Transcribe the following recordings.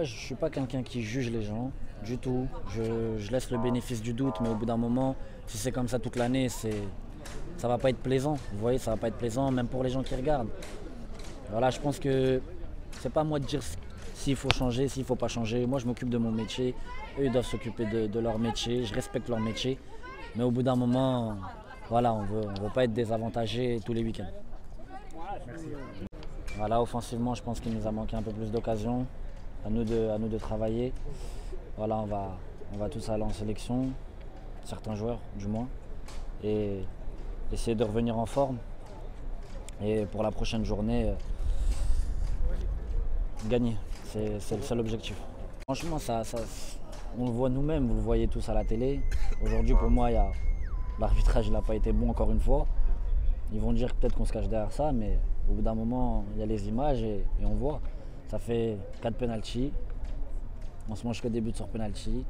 Ouais, je ne suis pas quelqu'un qui juge les gens du tout. Je laisse le bénéfice du doute, mais au bout d'un moment, si c'est comme ça toute l'année, ça va pas être plaisant. Vous voyez, ça va pas être plaisant, même pour les gens qui regardent. Voilà, je pense que c'est pas à moi de dire s'il faut changer, s'il faut pas changer. Moi, je m'occupe de mon métier. Eux, ils doivent s'occuper de leur métier. Je respecte leur métier. Mais au bout d'un moment, voilà, on veut pas être désavantagé tous les week-ends. Merci. Voilà, offensivement, je pense qu'il nous a manqué un peu plus d'occasions. À nous de travailler. Voilà, on va tous aller en sélection, certains joueurs du moins, et essayer de revenir en forme. Et pour la prochaine journée, gagner, c'est le seul objectif. Franchement, on le voit nous-mêmes, vous le voyez tous à la télé. Aujourd'hui, pour moi, l'arbitrage n'a pas été bon encore une fois. Ils vont dire peut-être qu'on se cache derrière ça, mais au bout d'un moment, il y a les images et on voit. Ça fait 4 pénaltys. On se mange que des buts sur penalty.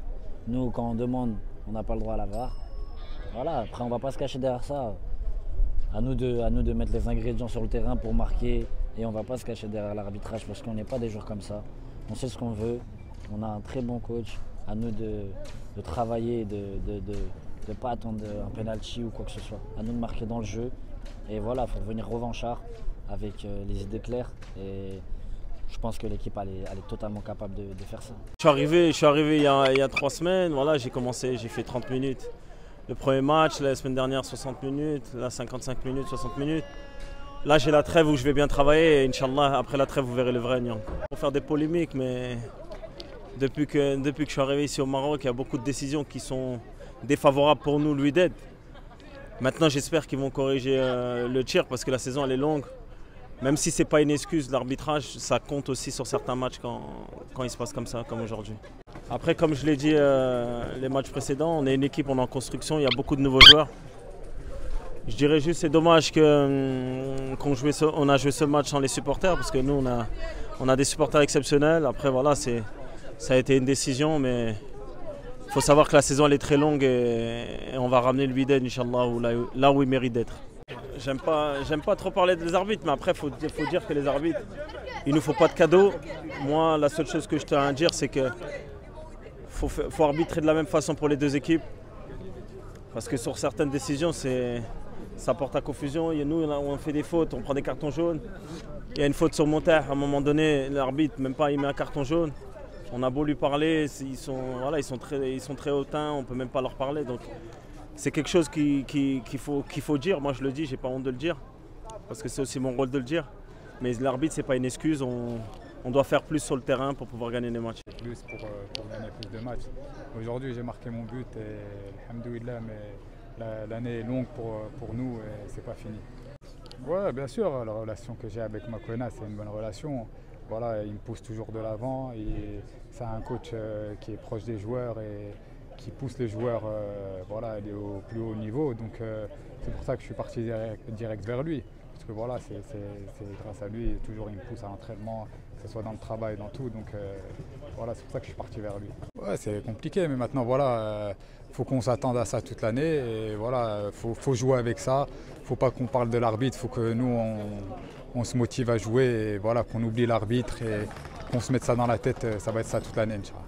Nous, quand on demande, on n'a pas le droit à la VAR. Voilà, après, on ne va pas se cacher derrière ça. À nous de mettre les ingrédients sur le terrain pour marquer. Et on ne va pas se cacher derrière l'arbitrage parce qu'on n'est pas des joueurs comme ça. On sait ce qu'on veut. On a un très bon coach. À nous de travailler, de ne pas attendre un penalty ou quoi que ce soit. À nous de marquer dans le jeu. Et voilà, il faut revenir revanchard avec les idées claires. Et je pense que l'équipe elle est totalement capable de faire ça. Je suis arrivé il y a 3 semaines, voilà, j'ai fait 30 minutes. Le premier match, la semaine dernière 60 minutes, là 55 minutes, 60 minutes. Là j'ai la trêve où je vais bien travailler et Inch'Allah, après la trêve vous verrez le vrai Niang. On va faire des polémiques, mais depuis que je suis arrivé ici au Maroc, il y a beaucoup de décisions qui sont défavorables pour nous, l'Wydad. Maintenant j'espère qu'ils vont corriger le tir parce que la saison elle est longue. Même si ce n'est pas une excuse, l'arbitrage, ça compte aussi sur certains matchs quand il se passe comme ça, comme aujourd'hui. Après, comme je l'ai dit les matchs précédents, on est une équipe, on est en construction, il y a beaucoup de nouveaux joueurs. Je dirais juste c'est dommage qu'on a joué ce match sans les supporters, parce que nous, on a des supporters exceptionnels. Après, voilà, ça a été une décision, mais il faut savoir que la saison elle est très longue et on va ramener le Wydad, Inch'Allah, là où il mérite d'être. J'aime pas trop parler des arbitres, mais après, il faut dire que les arbitres, il ne nous faut pas de cadeaux. Moi, la seule chose que je tiens à dire, c'est qu'il faut arbitrer de la même façon pour les deux équipes. Parce que sur certaines décisions, ça porte à confusion. Et nous, on fait des fautes, on prend des cartons jaunes. Il y a une faute sur Monter, à un moment donné, l'arbitre, même pas, il met un carton jaune. On a beau lui parler, ils sont très hautains, on ne peut même pas leur parler. Donc, c'est quelque chose qu'il faut dire. Moi, je le dis, j'ai pas honte de le dire. Parce que c'est aussi mon rôle de le dire. Mais l'arbitre, c'est pas une excuse. On doit faire plus sur le terrain pour pouvoir gagner des matchs. Plus pour gagner plus de matchs. Aujourd'hui, j'ai marqué mon but et alhamdoulilah, mais l'année est longue pour nous et c'est pas fini. Ouais, bien sûr, la relation que j'ai avec Makwena, c'est une bonne relation. Voilà, il me pousse toujours de l'avant. C'est un coach qui est proche des joueurs et qui pousse les joueurs voilà, à aller au plus haut niveau. Donc c'est pour ça que je suis parti direct vers lui. Parce que voilà, c'est grâce à lui, toujours il me pousse à l'entraînement, que ce soit dans le travail, dans tout. Donc voilà, c'est pour ça que je suis parti vers lui. Ouais, c'est compliqué, mais maintenant voilà, faut qu'on s'attende à ça toute l'année. Et voilà, faut jouer avec ça. Faut pas qu'on parle de l'arbitre, faut que nous on se motive à jouer et voilà, qu'on oublie l'arbitre et qu'on se mette ça dans la tête, ça va être ça toute l'année, Inch'Allah.